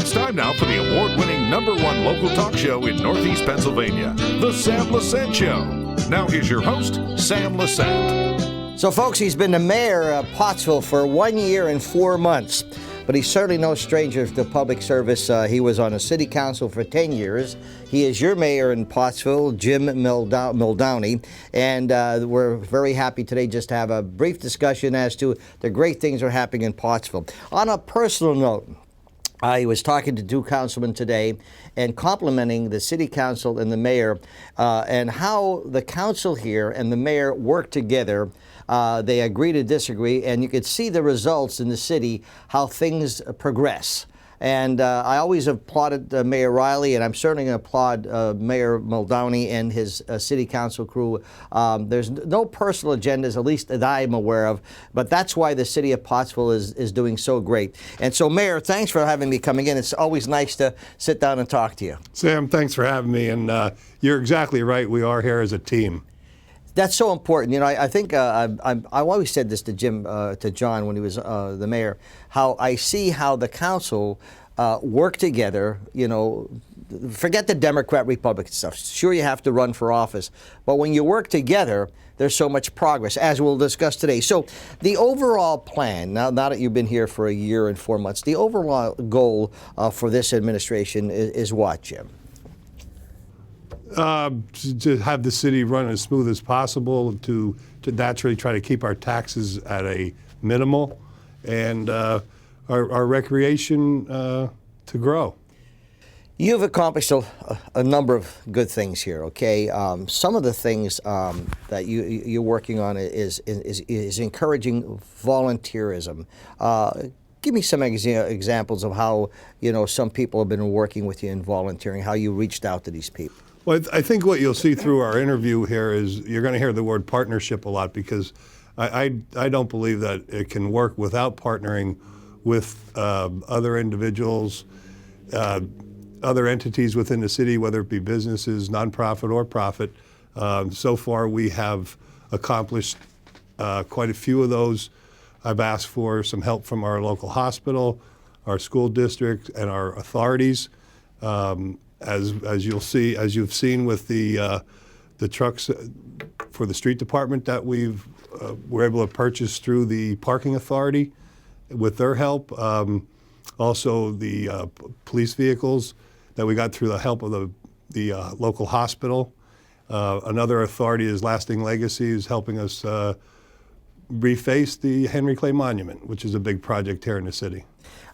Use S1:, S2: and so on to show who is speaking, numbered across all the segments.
S1: It's time now for the award-winning #1 local talk show in Northeast Pennsylvania, The Sam Lesante Show. Now here's your host, Sam Lesante.
S2: So, folks, he's been the mayor of Pottsville for 1 year and 4 months, but he's certainly no stranger to public service. He was on the city council for 10 years. He is your mayor in Pottsville, Jim Muldowney, and we're very happy today just to have a brief discussion as to the great things that are happening in Pottsville. On a personal note, I was talking to two councilmen today and complimenting the city council and the mayor and how the council here and the mayor work together. They agree to disagree, and you could see the results in the city, how things progress. And I always applauded Mayor Riley, and I'm certainly going to applaud Mayor Muldowney and his city council crew. There's no personal agendas, at least that I'm aware of, but that's why the city of Pottsville is doing so great. And so, Mayor, thanks for having me coming in. It's always nice to sit down and talk to you.
S3: Sam, thanks for having me, and you're exactly right. We are here as a team.
S2: That's so important. You know, I think I always said this to John when he was the mayor, how I see how the council work together. You know, forget the Democrat Republican stuff. Sure, you have to run for office, but when you work together, there's so much progress, as we'll discuss today. So the overall plan, now that you've been here for 1 year and 4 months, the overall goal for this administration is what, Jim?
S3: To have the city run as smooth as possible, to naturally try to keep our taxes at a minimal, and our recreation to grow.
S2: You've accomplished a number of good things here, okay? Some of the things that you're working on is encouraging volunteerism. Give me some examples of how, you know, some people have been working with you in volunteering, how you reached out to these people.
S3: Well, I think what you'll see through our interview here is you're going to hear the word partnership a lot, because I don't believe that it can work without partnering with other individuals, other entities within the city, whether it be businesses, nonprofit or profit. So far, we have accomplished quite a few of those. I've asked for some help from our local hospital, our school district, and our authorities. As you'll see, as you've seen with the trucks for the street department that we're able to purchase through the parking authority, with their help. Also, the police vehicles that we got through the help of the local hospital. Another authority is Lasting Legacy, is helping us reface the Henry Clay Monument, which is a big project here in the city.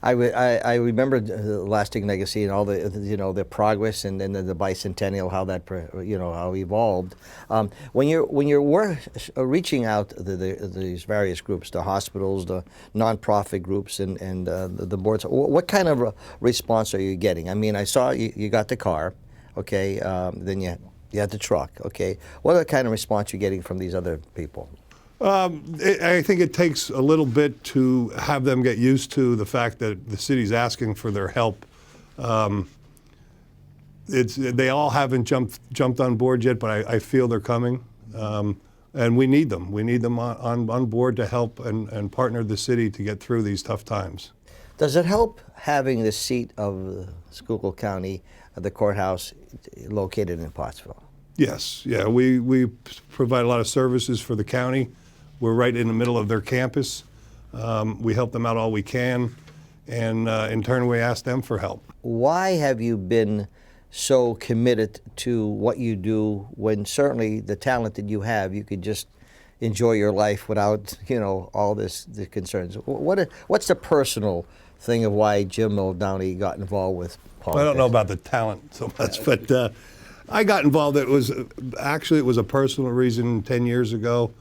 S2: I remember Lasting Legacy and all the, you know, the progress, and then the bicentennial, how that, you know, how evolved. When you're reaching out to these various groups, the hospitals, the nonprofit groups, and the boards, what kind of response are you getting? I mean, I saw you got the car, okay, then you had the truck, okay. What are the kind of response you're getting from these other people?
S3: I think it takes a little bit to have them get used to the fact that the city's asking for their help. They all haven't jumped on board yet, but I feel they're coming, and we need them. We need them on board to help and partner the city to get through these tough times.
S2: Does it help having the seat of Schuylkill County, the courthouse, located in Pottsville?
S3: Yes, yeah, we provide a lot of services for the county. We're right in the middle of their campus. We help them out all we can, and in turn we ask them for help. Why
S2: have you been so committed to what you do when certainly the talent that you have, you could just enjoy your life without, you know, all the concerns? What's the personal thing of why Jim Muldowney got involved with politics?
S3: I don't know about the talent so much, but I got involved. It was a personal reason 10 years ago.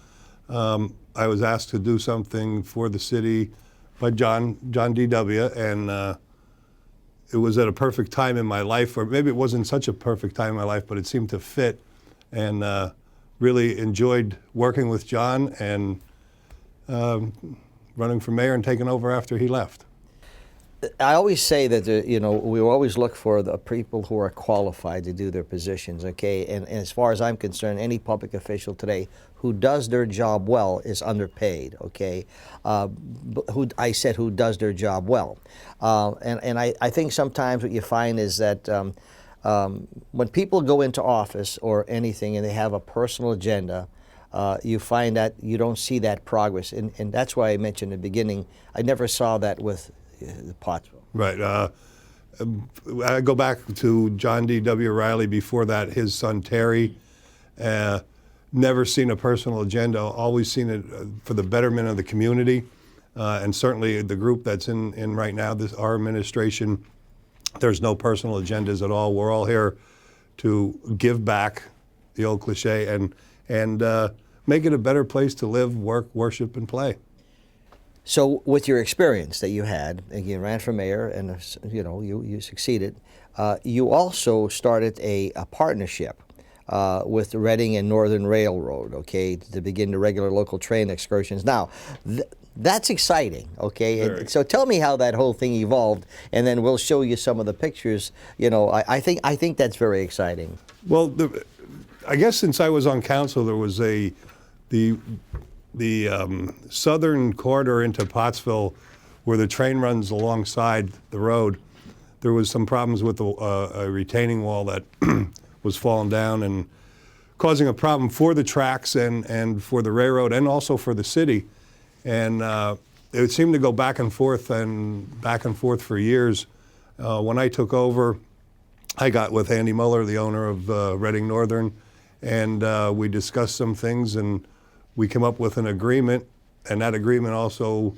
S3: I was asked to do something for the city by John D.W., and it was at a perfect time in my life, or maybe it wasn't such a perfect time in my life, but it seemed to fit, and really enjoyed working with John and running for mayor and taking over after he left.
S2: I always say that, you know, we always look for the people who are qualified to do their positions, okay? And as far as I'm concerned, any public official today who does their job well is underpaid, okay? I said who does their job well. And I think sometimes what you find is that when people go into office or anything and they have a personal agenda, you find that you don't see that progress. And that's why I mentioned in the beginning, I never saw that with Pottsville.
S3: Right. I go back to John D.W. Riley. Before that, his son Terry. Never seen a personal agenda, always seen it for the betterment of the community. And certainly the group that's in right now, our administration, there's no personal agendas at all. We're all here to give back, the old cliche, and make it a better place to live, work, worship, and play.
S2: So with your experience that you had, and you ran for mayor and you succeeded, you also started a partnership with the Reading and Northern Railroad, okay, to begin the regular local train excursions. Now, that's exciting, okay? And so tell me how that whole thing evolved, and then we'll show you some of the pictures. I think that's very exciting.
S3: Well, I guess since I was on council, there was the southern corridor into Pottsville, where the train runs alongside the road. There was some problems with a retaining wall that was falling down and causing a problem for the tracks and for the railroad and also for the city. And it seemed to go back and forth for years. When I took over, I got with Andy Muller, the owner of Reading Northern, and we discussed some things, and we came up with an agreement, and that agreement also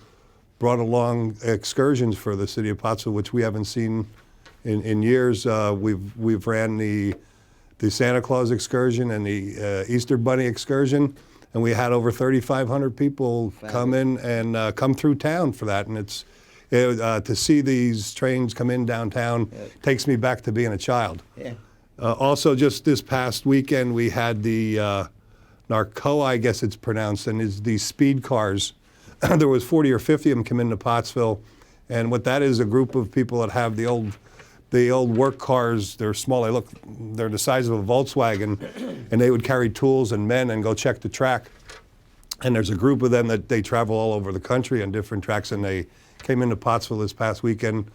S3: brought along excursions for the city of Pottsville, which we haven't seen in years. We've ran the Santa Claus excursion and the Easter Bunny excursion, and we had over 3,500 people come in and come through town for that. And to see these trains come in downtown takes me back to being a child. Yeah. Also, just this past weekend, we had the Narcoa, I guess it's pronounced, and it's these speed cars. There was 40 or 50 of them come into Pottsville, and what that is, a group of people that have the old work cars. They're small. They're the size of a Volkswagen, and they would carry tools and men and go check the track. And there's a group of them that they travel all over the country on different tracks, and they came into Pottsville this past weekend,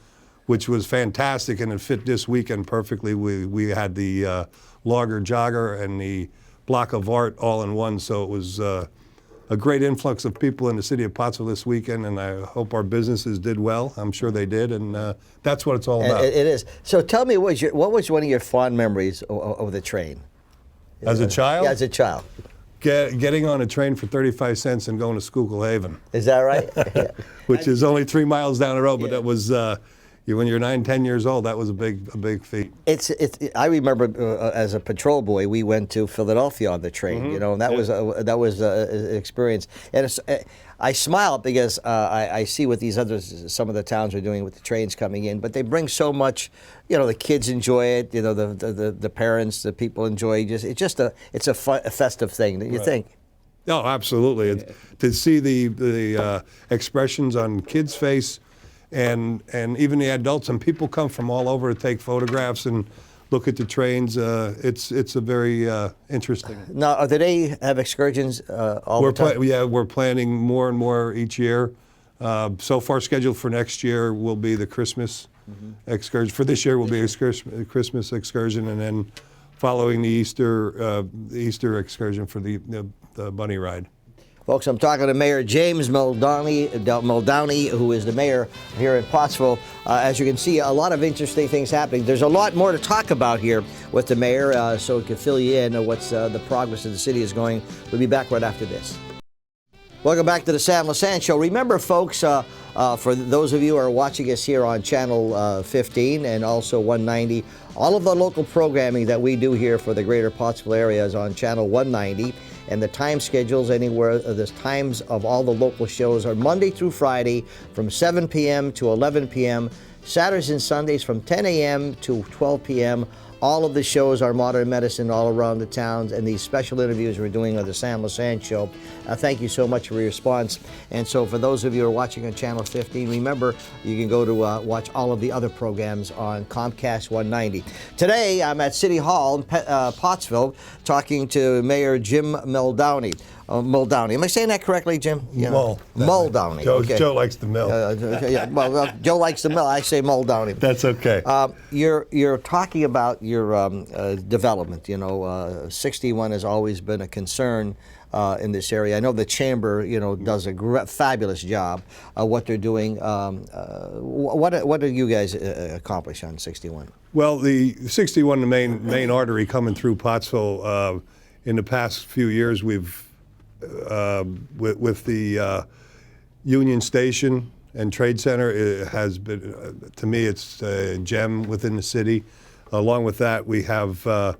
S3: which was fantastic, and it fit this weekend perfectly. We had the Logger Jogger and the Block of Art all in one, so it was a great influx of people in the city of Pottsville this weekend, and I hope our businesses did well. I'm sure they did, and that's what it's all about.
S2: It is. So tell me, what was one of your fond memories of the train?
S3: As a child?
S2: Yeah, as a child.
S3: Getting on a train for 35 cents and going to Schuylkill Haven.
S2: Is that right?
S3: Which is only 3 miles down the road, but that was, when you're 9, 10 years old, that was a big feat.
S2: I remember as a patrol boy, we went to Philadelphia on the train, and that was an experience. And I smile because I see what some of the towns are doing with the trains coming in, but they bring so much. The kids enjoy it. The parents, the people enjoy it. It's a festive thing. Don't you think?
S3: Oh, absolutely. To see the expressions on kids' face. And even the adults, and people come from all over to take photographs and look at the trains. It's a very interesting.
S2: Now, do they have excursions all the time?
S3: We're planning more and more each year. So far, scheduled for next year will be the Christmas excursion. For this year will be a Christmas excursion, and then following the Easter excursion for the bunny ride.
S2: Folks, I'm talking to Mayor James Muldowney, who is the mayor here in Pottsville. As you can see, a lot of interesting things happening. There's a lot more to talk about here with the mayor, so we can fill you in on what's the progress of the city is going. We'll be back right after this. Welcome back to the Sam Lesante Show. Remember, folks, for those of you who are watching us here on Channel 15 and also 190, all of the local programming that we do here for the greater Pottsville area is on Channel 190. And the time schedules the times of all the local shows are Monday through Friday from 7 p.m. to 11 p.m., Saturdays and Sundays from 10 a.m. to 12 p.m. All of the shows are modern medicine all around the towns, and these special interviews we're doing on the Sam Lesante Show. Thank you so much for your response. And so for those of you who are watching on Channel 15, remember, you can go to watch all of the other programs on Comcast 190. Today, I'm at City Hall in Pottsville talking to Mayor Jim Muldowney. Muldowney. Am I saying that correctly, Jim? Muldowney.
S3: Joe likes the mill.
S2: Joe likes the mill. I say Muldowney.
S3: That's okay.
S2: You're talking about your development. 61 has always been a concern in this area. I know the chamber, does a fabulous job. What they're doing. What do you guys accomplish on 61?
S3: Well, the 61, the main artery coming through Pottsville. In the past few years, we've with the Union Station and Trade Center, it has been, to me, it's a gem within the city. Along with that, we have the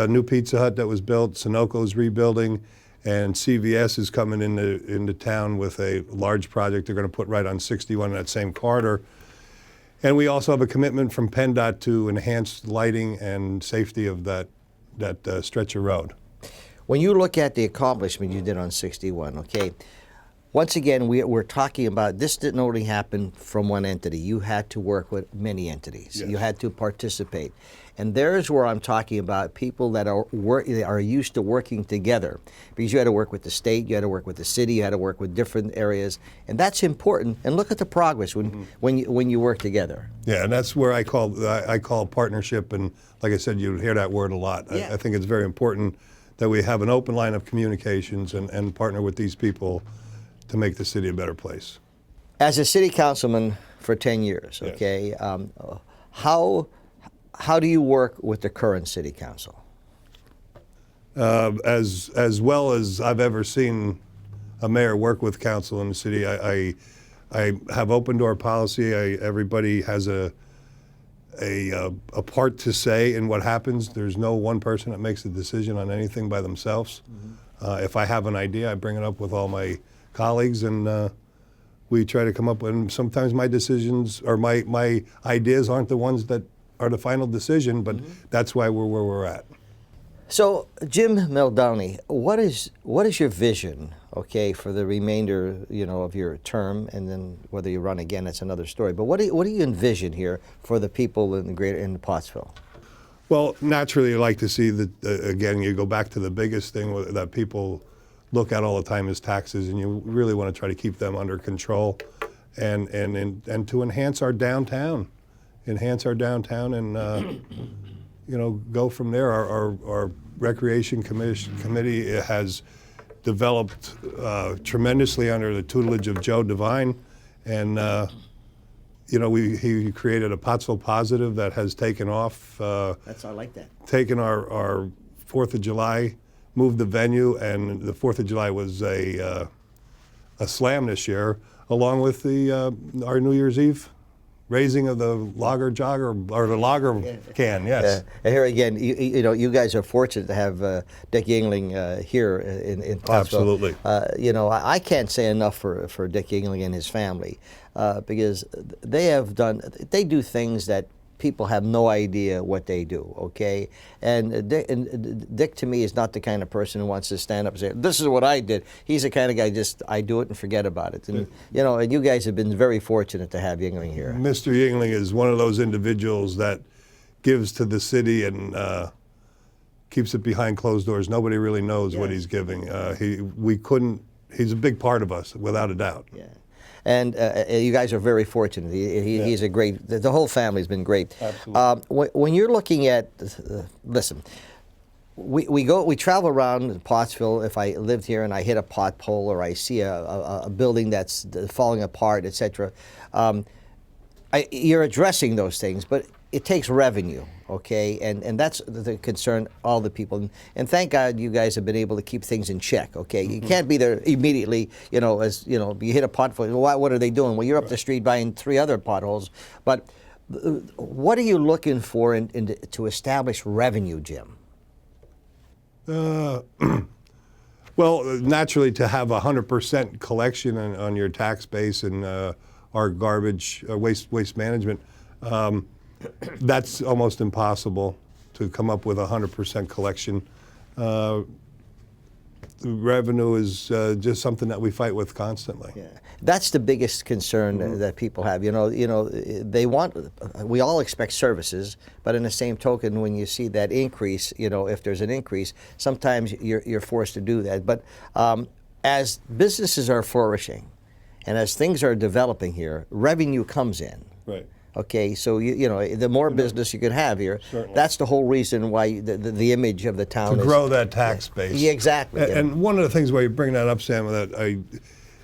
S3: new Pizza Hut that was built, Sunoco's rebuilding, and CVS is coming into town with a large project they're going to put right on 61 in that same corridor. And we also have a commitment from PennDOT to enhance lighting and safety of that stretch of road.
S2: When you look at the accomplishment you did on 61, okay, once again, we're talking about this didn't only happen from one entity. You had to work with many entities.
S3: Yes.
S2: You had to participate. And there's where I'm talking about people that are used to working together, because you had to work with the state, you had to work with the city, you had to work with different areas, and that's important. And look at the progress when you work together.
S3: Yeah, and that's where I call partnership, and like I said, you hear that word a lot.
S2: Yeah.
S3: I think it's very important that we have an open line of communications and partner with these people to make the city a better place.
S2: As a city councilman for 10 years,
S3: Yes.
S2: okay, how do you work with the current city council?
S3: As well as I've ever seen a mayor work with council in the city, I have open door policy. Everybody has a part to say in what happens. There's no one person that makes a decision on anything by themselves. Mm-hmm. If I have an idea, I bring it up with all my colleagues, and we try to come up with, and sometimes my decisions or my ideas aren't the ones that are the final decision, but that's why we're where we're at.
S2: So, Jim Muldowney, what is your vision, okay, for the remainder, of your term, and then whether you run again, that's another story. But what do you envision here for the people in Pottsville?
S3: Well, naturally, I'd like to see that again. You go back to the biggest thing that people look at all the time is taxes, and you really want to try to keep them under control, and to enhance our downtown, and go from there. Our recreation committee has developed tremendously under the tutelage of Joe Devine, and he created a Pottsville Positive that has taken off.
S2: I like that.
S3: Taken our 4th of July, moved the venue, and the 4th of July was a slam this year, along with our New Year's Eve raising of the lager jogger, or the lager can, yes.
S2: And here again, you guys are fortunate to have Dick Yingling here in Pottsville.
S3: Absolutely.
S2: I can't say enough for Dick Yingling and his family, because they do things that people have no idea what they do, okay? And Dick to me is not the kind of person who wants to stand up and say, this is what I did. He's the kind of guy, I do it and forget about it. And, and you guys have been very fortunate to have Yingling here.
S3: Mr. Yingling is one of those individuals that gives to the city and keeps it behind closed doors. Nobody really knows what he's giving. He's a big part of us, without a doubt.
S2: Yeah. And you guys are very fortunate. He's a great. The whole family's been great.
S3: Absolutely.
S2: When you're looking at, listen, we travel around Pottsville. If I lived here and I hit a pothole or I see a building that's falling apart, etc., you're addressing those things, but it takes revenue, okay? And that's the concern, all the people. And thank God you guys have been able to keep things in check, okay? You can't be there immediately, as, you hit a pothole. What are they doing? Well, you're up the street buying 3 other potholes. But what are you looking for to establish revenue, Jim?
S3: Well, naturally, to have 100% collection on your tax base and our garbage, waste management, that's almost impossible to come up with 100% collection. revenue is just something that we fight with constantly.
S2: Yeah. That's the biggest concern that people have. They want. We all expect services, but in the same token, when you see that increase, if there's an increase, sometimes you're forced to do that. But as businesses are flourishing, and as things are developing here, revenue comes in.
S3: Right.
S2: Okay, so the more business you can have here,
S3: Certainly.
S2: that's the whole reason why the image of the town
S3: To
S2: is
S3: grow that tax base.
S2: Yeah, exactly.
S3: And one of the things why you bring that up, Sam, that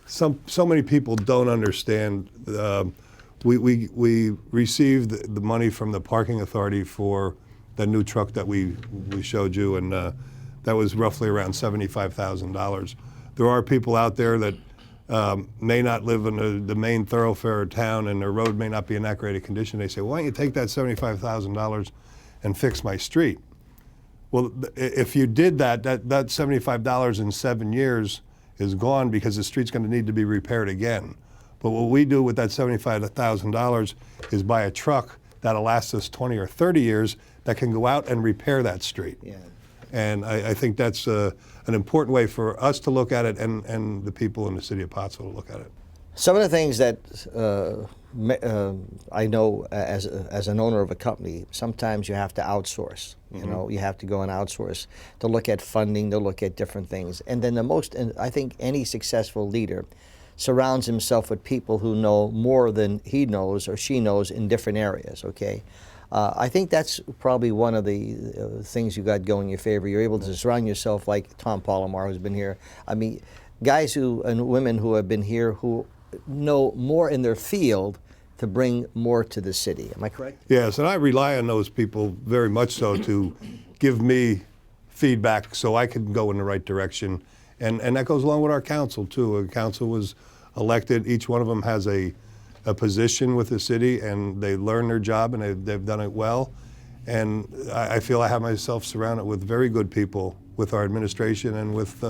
S3: so many people don't understand. We received the money from the parking authority for the new truck that we showed you, and that was roughly around $75,000. There are people out there that may not live in the main thoroughfare of town, and their road may not be in that great a condition. They say, "Why don't you take that $75,000 and fix my street?" Well, if you did that $75 in 7 years is gone because the street's going to need to be repaired again. But what we do with that $75,000 is buy a truck that'll last us 20 or 30 years that can go out and repair that street.
S2: Yeah.
S3: And I think that's an important way for us to look at it, and the people in the city of Pottsville to look at it.
S2: Some of the things that I know as an owner of a company, sometimes you have to outsource. You have to go and outsource to look at funding, to look at different things. And then and I think any successful leader surrounds himself with people who know more than he knows or she knows in different areas, okay? I think that's probably one of the things you got going in your favor. You're able to surround yourself like Tom Palomar, who's been here. I mean, guys and women who have been here who know more in their field to bring more to the city. Am I correct?
S3: Yes, and I rely on those people very much so to give me feedback so I can go in the right direction. And that goes along with our council, too. Our council was elected. Each one of them has a position with the city, and they learn their job, and they've done it well. And I feel I have myself surrounded with very good people with our administration and with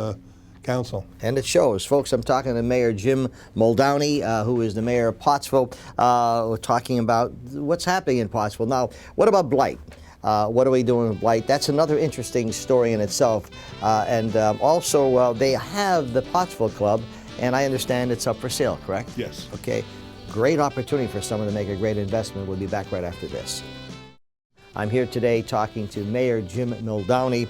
S3: council.
S2: And it shows. Folks, I'm talking to Mayor Jim Muldowney, who is the mayor of Pottsville. We're talking about what's happening in Pottsville. Now, what about blight? What are we doing with blight? That's another interesting story in itself. Also, they have the Pottsville Club, and I understand it's up for sale, correct?
S3: Yes.
S2: Okay. Great opportunity for someone to make a great investment. We'll be back right after this. I'm here today talking to Mayor Jim Muldowney,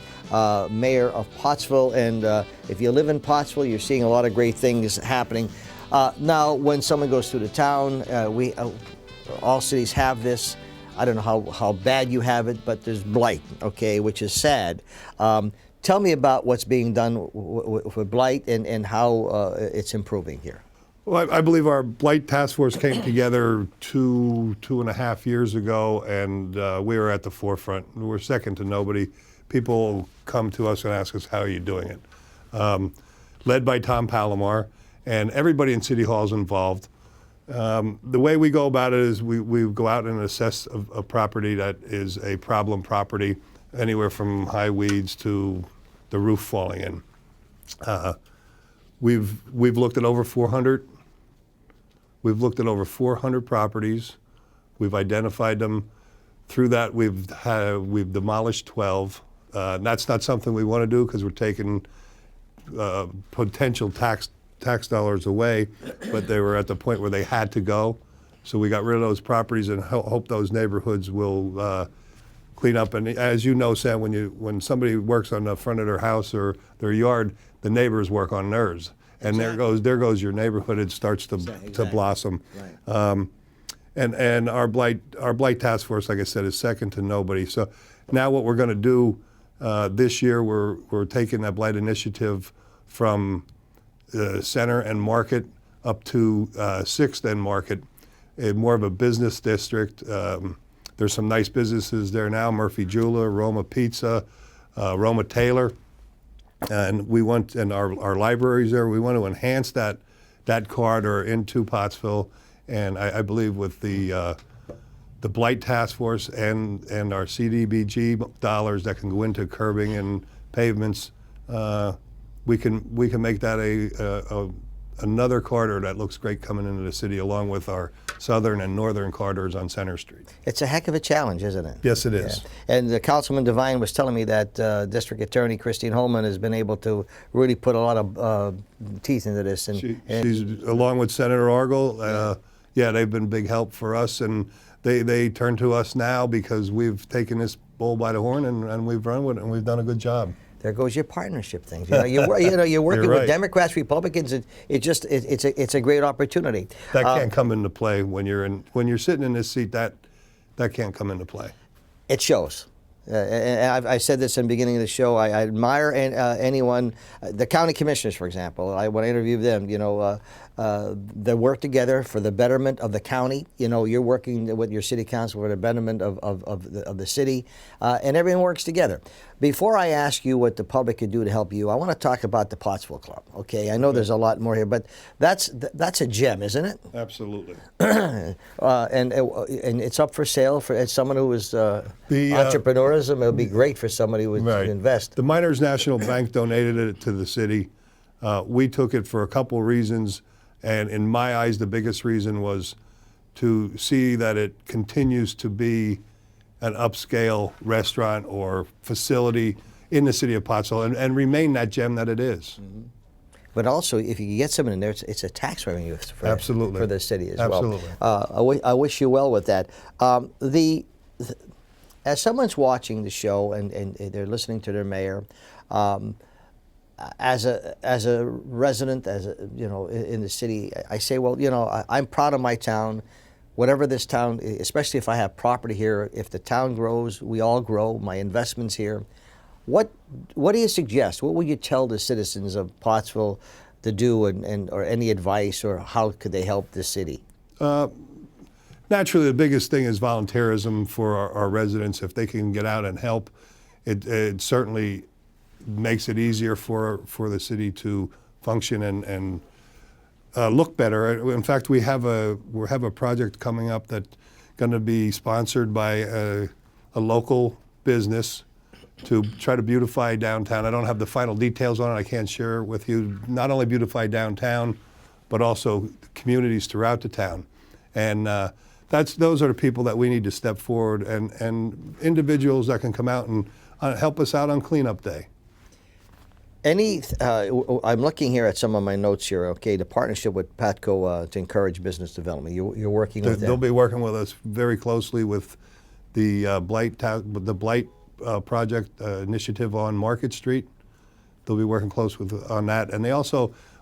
S2: Mayor of Pottsville. And if you live in Pottsville, you're seeing a lot of great things happening. Now, when someone goes through the town, all cities have this. I don't know how bad you have it, but there's blight, okay, which is sad. Tell me about what's being done with blight and how it's improving here.
S3: Well, I believe our blight task force came together two and a half years ago, and we were at the forefront. We're second to nobody. People come to us and ask us, how are you doing it? Led by Tom Palomar, and everybody in City Hall is involved. The way we go about it is we go out and assess a property that is a problem property, anywhere from high weeds to the roof falling in. We've looked at over 400. We've looked at over 400 properties. We've identified them. Through that, we've demolished 12. That's not something we want to do because we're taking potential tax dollars away, but they were at the point where they had to go. So we got rid of those properties and hope those neighborhoods will clean up. And as you know, Sam, when somebody works on the front of their house or their yard, the neighbors work on theirs. And
S2: Exactly.
S3: there goes your neighborhood. It starts to blossom.
S2: Right.
S3: And our blight task force, like I said, is second to nobody. So now what we're going to do this year, we're taking that blight initiative from Center and Market up to 6th and Market, more of a business district. There's some nice businesses there now: Murphy Jeweler, Roma Pizza, Roma Taylor. And our libraries there. We want to enhance that corridor into Pottsville, and I believe with the blight task force and our CDBG dollars that can go into curbing and pavements, we can make that another corridor that looks great coming into the city, along with our southern and northern corridors on Center Street.
S2: It's a heck of a challenge, isn't it?
S3: Yes, it is.
S2: Yeah. And Councilman Devine was telling me that District Attorney Christine Holman has been able to really put a lot of teeth into this. And
S3: She's along with Senator Argel. They've been big help for us, and they turn to us now because we've taken this bull by the horn and we've run with it, and we've done a good job.
S2: There goes your partnership things. You're working
S3: right.
S2: with Democrats, Republicans. It's a great opportunity.
S3: That can't come into play when you're sitting in this seat. That can't come into play.
S2: It shows. And I said this in the beginning of the show. I admire anyone, the county commissioners, for example. When I interview them, they work together for the betterment of the county. You're working with your city council for the betterment of the city, and everyone works together. Before I ask you what the public could do to help you, I want to talk about the Pottsville Club. Okay, I know there's a lot more here, but that's a gem, isn't it?
S3: Absolutely.
S2: And it's up for sale for someone who is entrepreneurism. It would be great for somebody who would invest.
S3: The Miners National Bank donated it to the city. We took it for a couple reasons, and in my eyes, the biggest reason was to see that it continues to be an upscale restaurant or facility in the city of Pottsville and remain that gem that it is.
S2: Mm-hmm. But also, if you get someone in there, it's a tax revenue for the city as well. I wish you well with that. As someone's watching the show and they're listening to their mayor, as a resident, in the city, I say, well, I'm proud of my town. Whatever this town, especially if I have property here, if the town grows, we all grow. My investments here. What do you suggest? What would you tell the citizens of Pottsville to do, or any advice, or how could they help the city?
S3: Naturally, the biggest thing is volunteerism for our residents. If they can get out and help, it certainly makes it easier for the city to function and look better. In fact, we have a project coming up that's going to be sponsored by a local business to try to beautify downtown. I don't have the final details on it. I can't share it with you. Not only beautify downtown, but also communities throughout the town. And those are the people that we need to step forward, and individuals that can come out and help us out on cleanup day.
S2: I'm looking here at some of my notes here. Okay, the partnership with Patco to encourage business development. You're working with them.
S3: They'll be working with us very closely with the Blight project initiative on Market Street. They'll be working close on that, and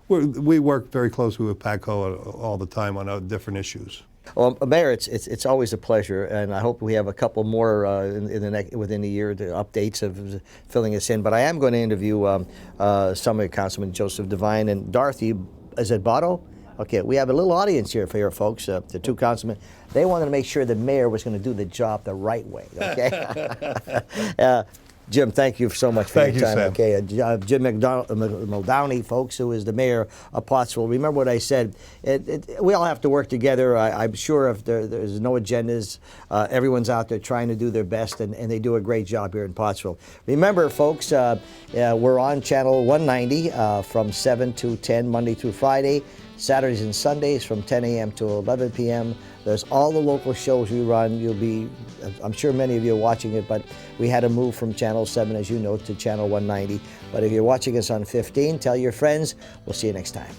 S3: we work very closely with Patco all the time on different issues.
S2: Well, Mayor, it's always a pleasure, and I hope we have a couple more within the year, the updates of filling us in. But I am going to interview some of Councilman Joseph Devine and Dorothy. Is it Botto? Okay, we have a little audience here for your folks, the two councilmen. They wanted to make sure the mayor was going to do the job the right way. Okay. Jim, thank you so much for your time.
S3: Sam.
S2: Okay, Jim Muldowney, folks, who is the mayor of Pottsville. Remember what I said. We all have to work together. I'm sure if there's no agendas, everyone's out there trying to do their best, and they do a great job here in Pottsville. Remember, folks, we're on Channel 190 from 7 to 10, Monday through Friday. Saturdays and Sundays from 10 a.m. to 11 p.m. There's all the local shows we run. I'm sure many of you are watching it, but we had to move from Channel 7, as you know, to Channel 190. But if you're watching us on 15, tell your friends. We'll see you next time.